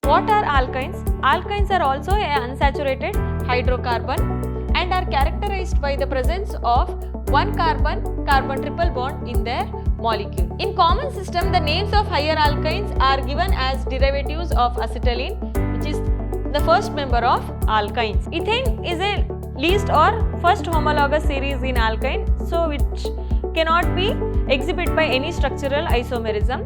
What are alkynes? Alkynes are also an unsaturated hydrocarbon and are characterized by the presence of one carbon-carbon triple bond in their molecule. In common system, the names of higher alkynes are given as derivatives of acetylene, which is the first member of alkynes. Ethane is a least or first homologous series in alkyne, so which cannot be exhibited by any structural isomerism.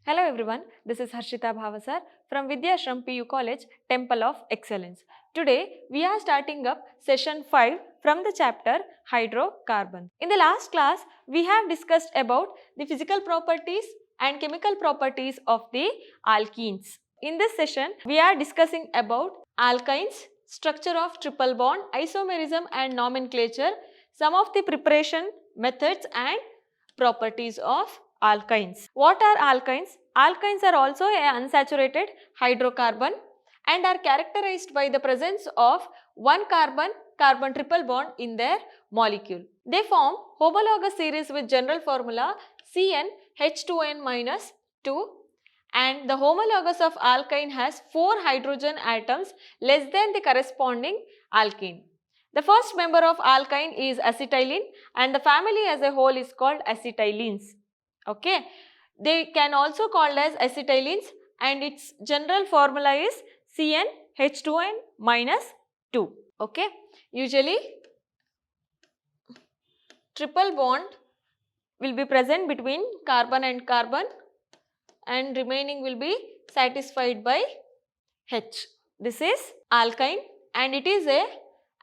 Hello everyone, this is Harshita Bhavasar from Vidyashram PU College, Temple of Excellence. Today we are starting up session 5 from the chapter Hydrocarbon. In the last class, we have discussed about the physical properties and chemical properties of the alkenes. In this session, we are discussing about alkynes, structure of triple bond, isomerism and nomenclature, some of the preparation methods and properties of alkynes. What are alkynes? Alkynes are also an unsaturated hydrocarbon and are characterized by the presence of one carbon-carbon triple bond in their molecule. They form homologous series with general formula CnH2n-2, and the homologous of alkyne has 4 hydrogen atoms less than the corresponding alkene. The first member of alkyne is acetylene and the family as a whole is called acetylenes. Okay, they can also called as acetylenes and its general formula is CnH2n-2. Okay, usually triple bond will be present between carbon and carbon and remaining will be satisfied by H. This is alkyne and it is a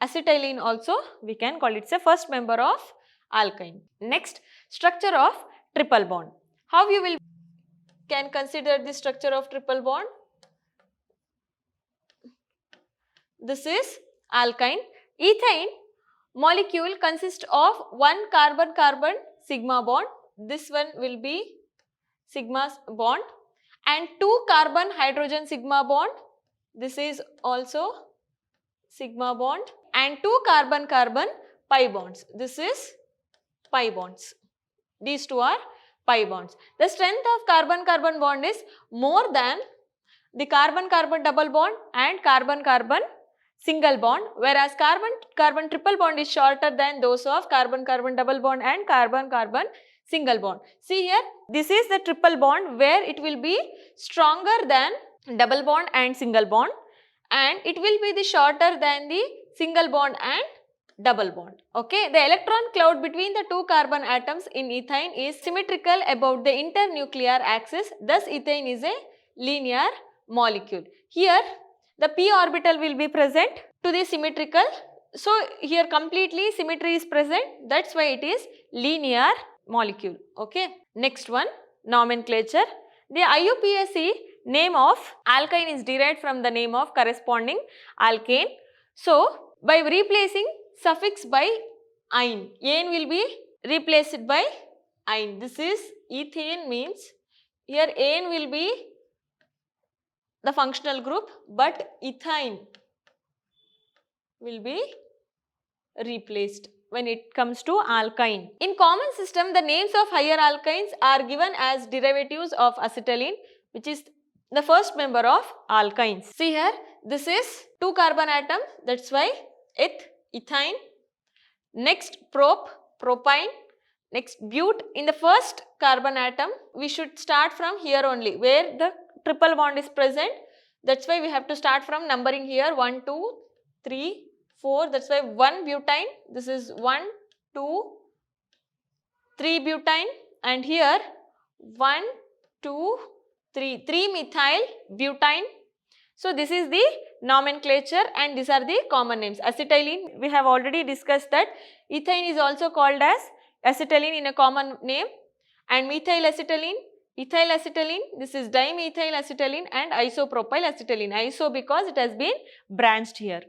acetylene also, we can call it a first member of alkyne. Next, structure of triple bond. How you can consider the structure of triple bond? This is alkyne. Ethane molecule consists of one carbon-carbon sigma bond. This one will be sigma bond and 2 carbon hydrogen sigma bond. This is also sigma bond and 2 carbon-carbon pi bonds. This is pi bonds. These two are pi bonds. The strength of carbon-carbon bond is more than the carbon-carbon double bond and carbon-carbon single bond, whereas carbon-carbon triple bond is shorter than those of carbon-carbon double bond and carbon-carbon single bond. See here, this is the triple bond where it will be stronger than double bond and single bond and it will be the shorter than the single bond and double bond. Okay, the electron cloud between the 2 carbon atoms in ethane is symmetrical about the internuclear axis, thus ethane is a linear molecule. Here the p orbital will be present to the symmetrical, so here completely symmetry is present, that's why it is linear molecule. Okay, next one, nomenclature. The IUPAC name of alkyne is derived from the name of corresponding alkane. So by replacing suffix by "-ine", "-ane" will be replaced by "-ine". This is ethane means here "-ane" will be the functional group but ethyne will be replaced when it comes to alkyne. In common system, the names of higher alkynes are given as derivatives of acetylene, which is the first member of alkynes. See here, this is 2 carbon atom, that's why ethyne. Next propyne. Next bute. In the first carbon atom, we should start from here only where the triple bond is present. That's why we have to start from numbering here 1, 2, 3, 4. That's why 1 butane. This is 1, 2, 3 butane and here 1, 2, 3. 3 methyl butane. So this is the nomenclature and these are the common names. Acetylene, we have already discussed that. Ethane is also called as acetylene in a common name and methyl acetylene, ethyl acetylene, this is dimethyl acetylene and isopropyl acetylene. Iso because it has been branched here.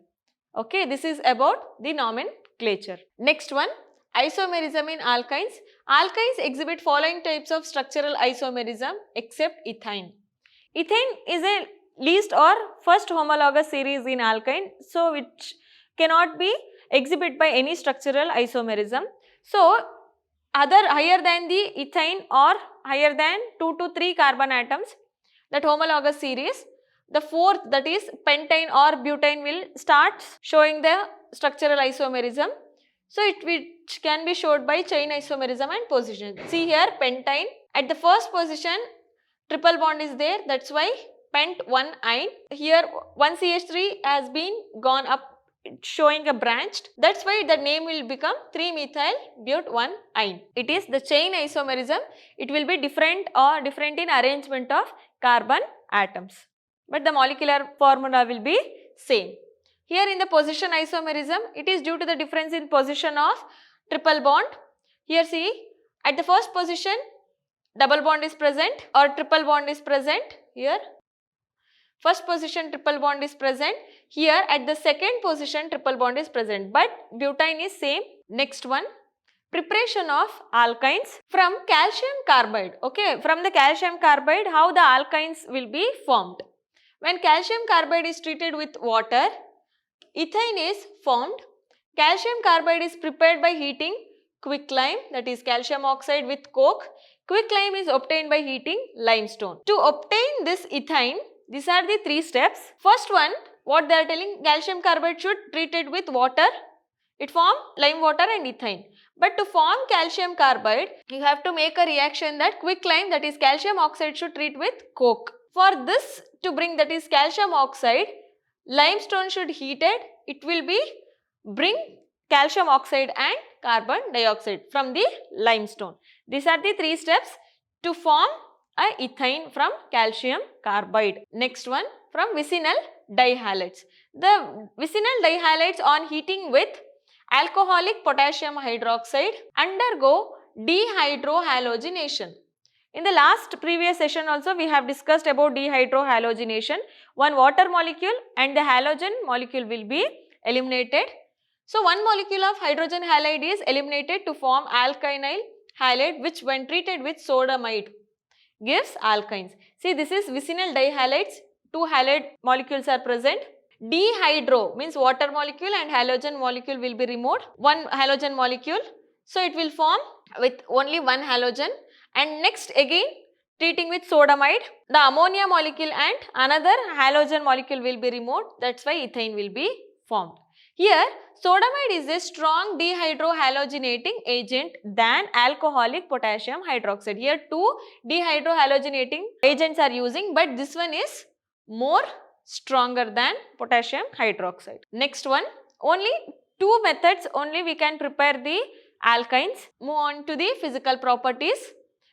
Okay, this is about the nomenclature. Next one, isomerism in alkynes. Alkynes exhibit following types of structural isomerism except ethane. Ethane is a least or first homologous series in alkyne, so which cannot be exhibited by any structural isomerism. So other higher than the ethane or higher than 2 to 3 carbon atoms, that homologous series. The fourth, that is pentane or butane, will start showing the structural isomerism. So it which can be showed by chain isomerism and position. See here, pentane at the first position triple bond is there, that's why pent 1 ine. Here 1 CH3 has been gone up, showing a branched, that's why the name will become 3 methyl but 1 ine. It is the chain isomerism, it will be different or different in arrangement of carbon atoms, but the molecular formula will be same. Here in the position isomerism, it is due to the difference in position of triple bond. Here see, at the first position double bond is present or triple bond is present. Here first position triple bond is present. Here at the second position triple bond is present, but butane is same. Next one, preparation of alkynes from calcium carbide. Okay, from the calcium carbide, how the alkynes will be formed. When calcium carbide is treated with water, ethane is formed. Calcium carbide is prepared by heating quicklime, that is calcium oxide with coke. Quicklime is obtained by heating limestone. To obtain this ethane, these are the 3 steps. First one, what they are telling, calcium carbide should treat it with water. It form lime water and ethane. But to form calcium carbide, you have to make a reaction that quicklime, that is calcium oxide, should treat with coke. For this to bring, that is calcium oxide, limestone should heated, it will be bring calcium oxide and carbon dioxide from the limestone. These are the 3 steps to form a ethane from calcium carbide. Next one, from vicinal dihalides. The vicinal dihalides on heating with alcoholic potassium hydroxide undergo dehydrohalogenation. In the last previous session also we have discussed about dehydrohalogenation. One water molecule and the halogen molecule will be eliminated. So one molecule of hydrogen halide is eliminated to form alkynyl halide, which when treated with sodamide gives alkynes. See, this is vicinal dihalides. 2 halide molecules are present. Dehydro means water molecule and halogen molecule will be removed. One halogen molecule. So it will form with only one halogen. And next again treating with sodamide, the ammonia molecule and another halogen molecule will be removed. That's why ethane will be formed. Here sodamide is a strong dehydrohalogenating agent than alcoholic potassium hydroxide. Here 2 dehydrohalogenating agents are using, but this one is more stronger than potassium hydroxide. Next one, only 2 methods only we can prepare the alkynes. Move on to the physical properties.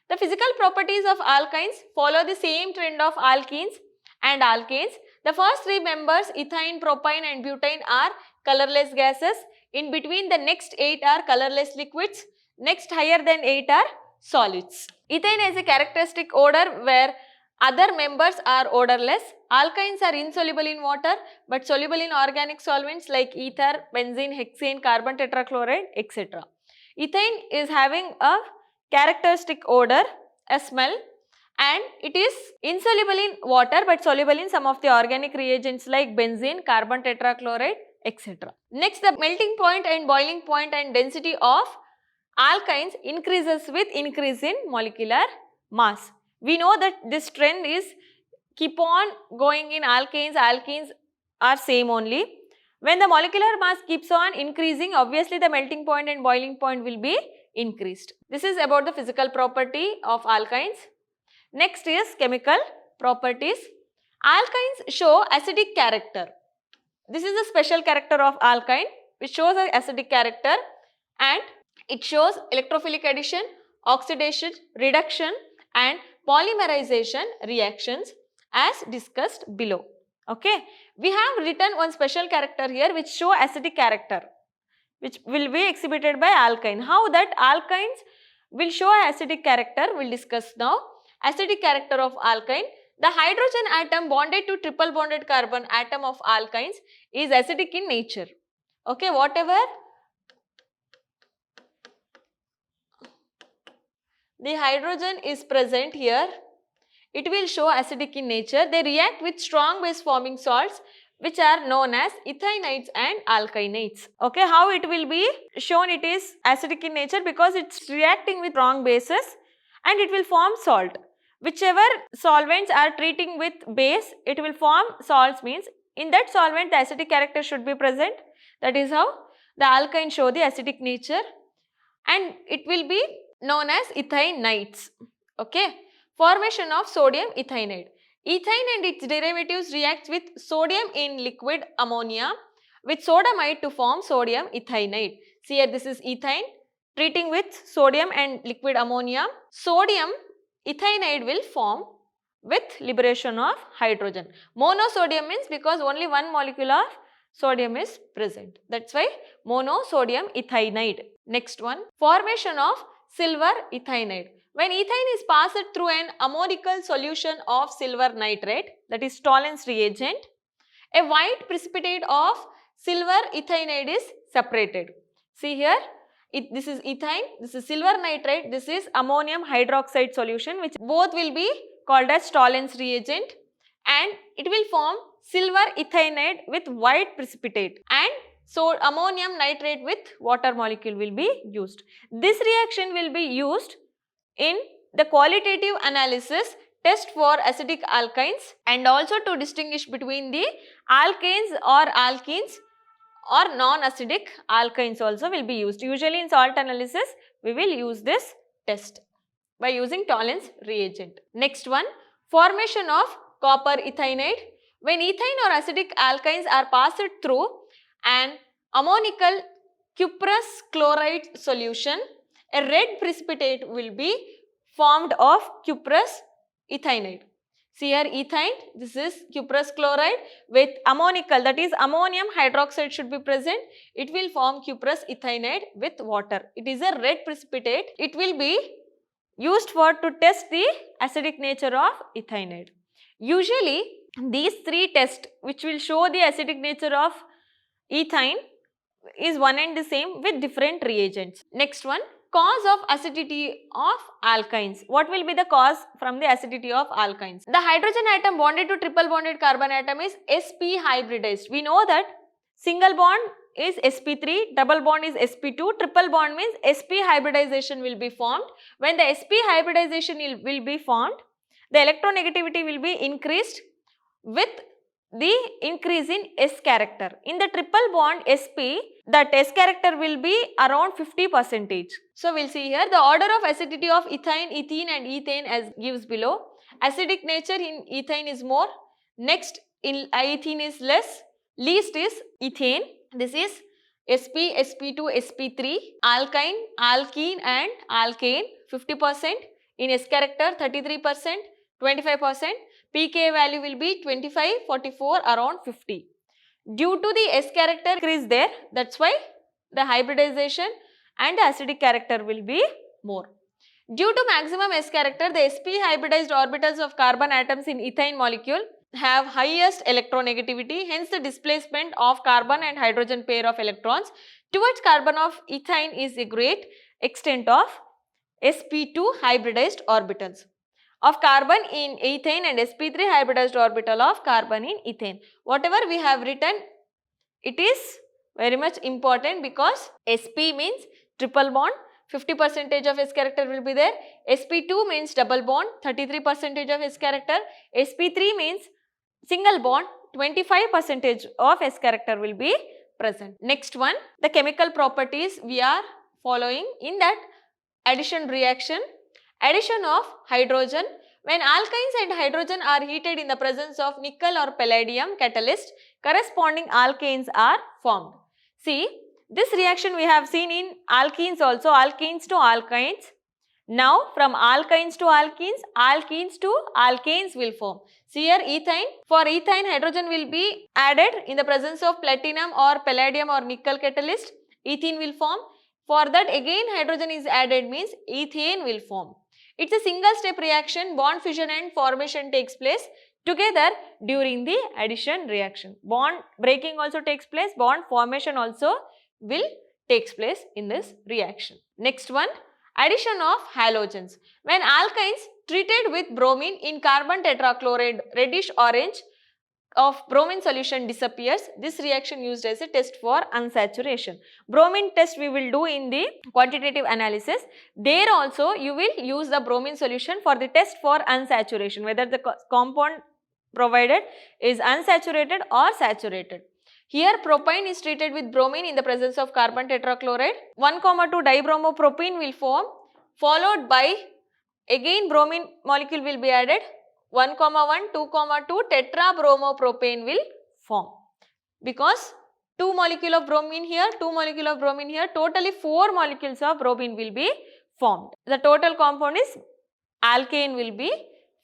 The physical properties of alkynes follow the same trend of alkenes and alkanes. The first 3 members, ethane, propane and butane, are colorless gases. In between, the next 8 are colorless liquids. Next higher than 8 are solids. Ethane has a characteristic odor where other members are odorless. Alkynes are insoluble in water but soluble in organic solvents like ether, benzene, hexane, carbon tetrachloride, etc. Ethane is having a characteristic odor, a smell, and it is insoluble in water but soluble in some of the organic reagents like benzene, carbon tetrachloride, etc. Next, the melting point and boiling point and density of alkynes increases with increase in molecular mass. We know that this trend is keep on going in alkanes. Alkenes are same only. When the molecular mass keeps on increasing, obviously the melting point and boiling point will be increased. This is about the physical property of alkynes. Next is chemical properties. Alkynes show acidic character. This is a special character of alkyne which shows an acidic character, and it shows electrophilic addition, oxidation, reduction and polymerization reactions as discussed below. Okay, we have written one special character here which show acidic character, which will be exhibited by alkyne. How that alkynes will show acidic character, we will discuss now. Acidic character of alkyne. The hydrogen atom bonded to triple bonded carbon atom of alkynes is acidic in nature. Okay, whatever the hydrogen is present here, it will show acidic in nature. They react with strong base forming salts which are known as ethanides and alkynates. Okay, how it will be shown? It is acidic in nature because it's reacting with strong bases and it will form salt. Whichever solvents are treating with base, it will form salts, means in that solvent the acidic character should be present. That is how the alkyne show the acidic nature, and it will be known as ethanides. Okay, formation of sodium ethynide. Ethane and its derivatives react with sodium in liquid ammonia with sodamide to form sodium ethynide. See here, this is ethane treating with sodium and liquid ammonia. Sodium ethynide will form with liberation of hydrogen. Monosodium means because only one molecule of sodium is present. That's why monosodium ethynide. Next one, formation of silver ethynide. When ethane is passed through an ammonical solution of silver nitrate, that is Tollens reagent, a white precipitate of silver ethynide is separated. See here, this is ethane, this is silver nitrate, this is ammonium hydroxide solution, which both will be called as Tollens reagent, and it will form silver ethynide with white precipitate, and so ammonium nitrate with water molecule will be used. This reaction will be used in the qualitative analysis test for acidic alkynes, and also to distinguish between the alkanes or alkenes or non-acidic alkynes also will be used. Usually in salt analysis we will use this test by using Tollens reagent. Next one, formation of copper ethynide. When ethane or acidic alkynes are passed through an ammonical cuprous chloride solution, a red precipitate will be formed of cuprous ethynide. See here, ethane, this is cuprous chloride with ammonical, that is ammonium hydroxide should be present. It will form cuprous ethynide with water. It is a red precipitate. It will be used for to test the acidic nature of ethynide. Usually these three tests which will show the acidic nature of ethane is one and the same with different reagents. Next one, cause of acidity of alkynes. What will be the cause from the acidity of alkynes? The hydrogen atom bonded to triple bonded carbon atom is sp hybridized. We know that single bond is sp3, double bond is sp2, triple bond means sp hybridization will be formed. When the sp hybridization will be formed, the electronegativity will be increased with the increase in S character. In the triple bond sp, that S character will be around 50%. So we will see here the order of acidity of ethane, ethene and ethane as gives below. Acidic nature in ethane is more, next in ethene is less, least is ethane. This is sp, sp2, sp3, alkyne, alkene and alkane 50%, in S character 33%, 25%, pK value will be 25, 44, around 50. Due to the S character increase there, that's why the hybridization and the acidic character will be more. Due to maximum S character, the sp hybridized orbitals of carbon atoms in ethane molecule have highest electronegativity, hence the displacement of carbon and hydrogen pair of electrons towards carbon of ethane is a great extent of sp2 hybridized orbitals of carbon in ethane and sp3 hybridized orbital of carbon in ethane. Whatever we have written, it is very much important because sp means triple bond, 50% of S character will be there. sp2 means double bond, 33% of S character. sp3 means single bond, 25% of S character will be present. Next one, the chemical properties we are following in that addition reaction. Addition of hydrogen. When alkynes and hydrogen are heated in the presence of nickel or palladium catalyst, corresponding alkanes are formed. See, this reaction we have seen in alkenes also, alkenes to alkynes. Now from alkynes to alkenes, alkenes to alkanes will form. See here ethane, for ethane hydrogen will be added in the presence of platinum or palladium or nickel catalyst, ethene will form. For that again hydrogen is added means ethane will form. It's a single step reaction, bond fission and formation takes place together during the addition reaction. Bond breaking also takes place, bond formation also will takes place in this reaction. Next one, addition of halogens. When alkynes treated with bromine in carbon tetrachloride reddish orange of bromine solution disappears. This reaction used as a test for unsaturation. Bromine test we will do in the quantitative analysis. There also you will use the bromine solution for the test for unsaturation, whether the compound provided is unsaturated or saturated. Here propane is treated with bromine in the presence of carbon tetrachloride. 1,2 dibromopropene will form, followed by again bromine molecule will be added. 1,1, 2,2 tetrabromopropane will form, because 2 molecule of bromine here, 2 molecule of bromine here, totally 4 molecules of bromine will be formed. The total compound is alkane will be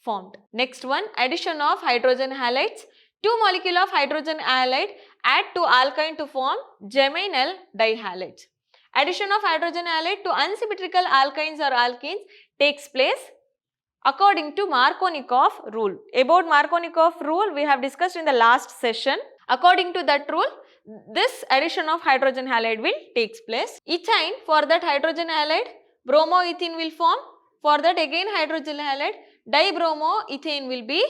formed. Next one, addition of hydrogen halides. 2 molecule of hydrogen halide add to alkyne to form geminal dihalides. Addition of hydrogen halide to unsymmetrical alkynes or alkenes takes place according to Markovnikov rule. About Markovnikov rule we have discussed in the last session. According to that rule, this addition of hydrogen halide will takes place. Ethyne, for that hydrogen halide, bromoethene will form. For that again hydrogen halide, dibromoethane will be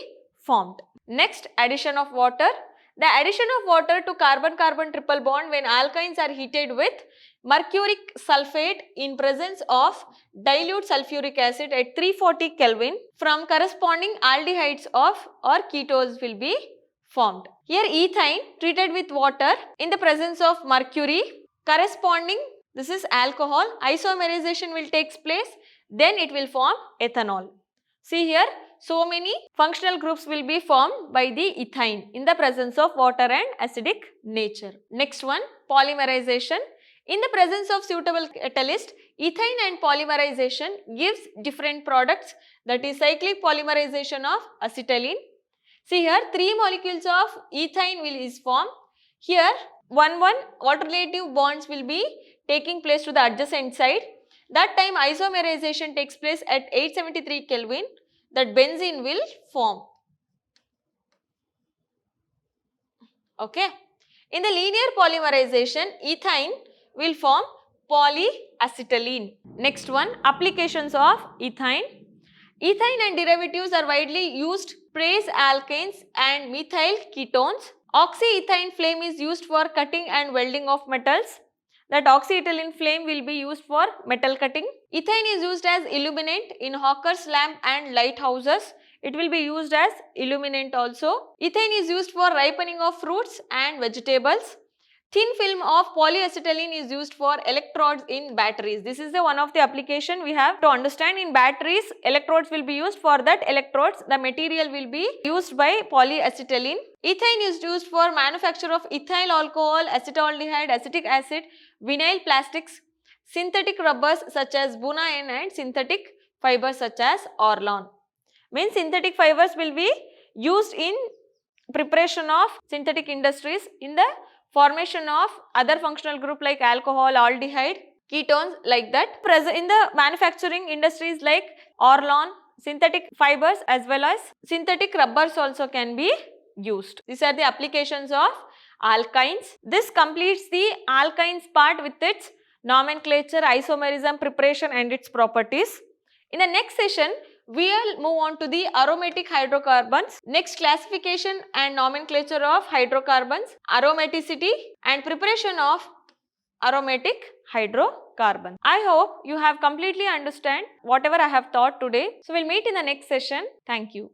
formed. Next, addition of water. The addition of water to carbon-carbon triple bond when alkynes are heated with mercuric sulfate in presence of dilute sulfuric acid at 340 Kelvin from corresponding aldehydes of or ketones will be formed. Here ethyne treated with water in the presence of mercury corresponding, this is alcohol, isomerization will take place, then it will form ethanol. See here, so many functional groups will be formed by the ethyne in the presence of water and acidic nature. Next one, polymerization. In the presence of suitable catalyst, ethyne and polymerization gives different products, that is cyclic polymerization of acetylene. See here, 3 molecules of ethyne is formed. Here, 1,1 alternative bonds will be taking place to the adjacent side. That time isomerization takes place at 873 Kelvin. That benzene will form. Okay. In the linear polymerization, ethyne will form polyacetylene. Next one, applications of ethyne. Ethyne and derivatives are widely used praise alkanes and methyl ketones. Oxyethane flame is used for cutting and welding of metals. That oxyethylene flame will be used for metal cutting. Ethane is used as illuminant in hawkers' lamp and lighthouses. It will be used as illuminant also. Ethane is used for ripening of fruits and vegetables. Thin film of polyacetylene is used for electrodes in batteries. This is the one of the application we have to understand. In batteries, electrodes will be used. For that electrodes, the material will be used by polyacetylene. Ethane is used for manufacture of ethyl alcohol, acetaldehyde, acetic acid, vinyl plastics, synthetic rubbers such as Buna-N and synthetic fibers such as Orlon. Means synthetic fibers will be used in preparation of synthetic industries in the formation of other functional group like alcohol, aldehyde, ketones like that. In the manufacturing industries like Orlon, synthetic fibers as well as synthetic rubbers also can be used. These are the applications of alkynes. This completes the alkynes part with its nomenclature, isomerism, preparation and its properties. In the next session, we will move on to the aromatic hydrocarbons. Next, classification and nomenclature of hydrocarbons, aromaticity and preparation of aromatic hydrocarbons. I hope you have completely understand whatever I have taught today. So, we will meet in the next session. Thank you.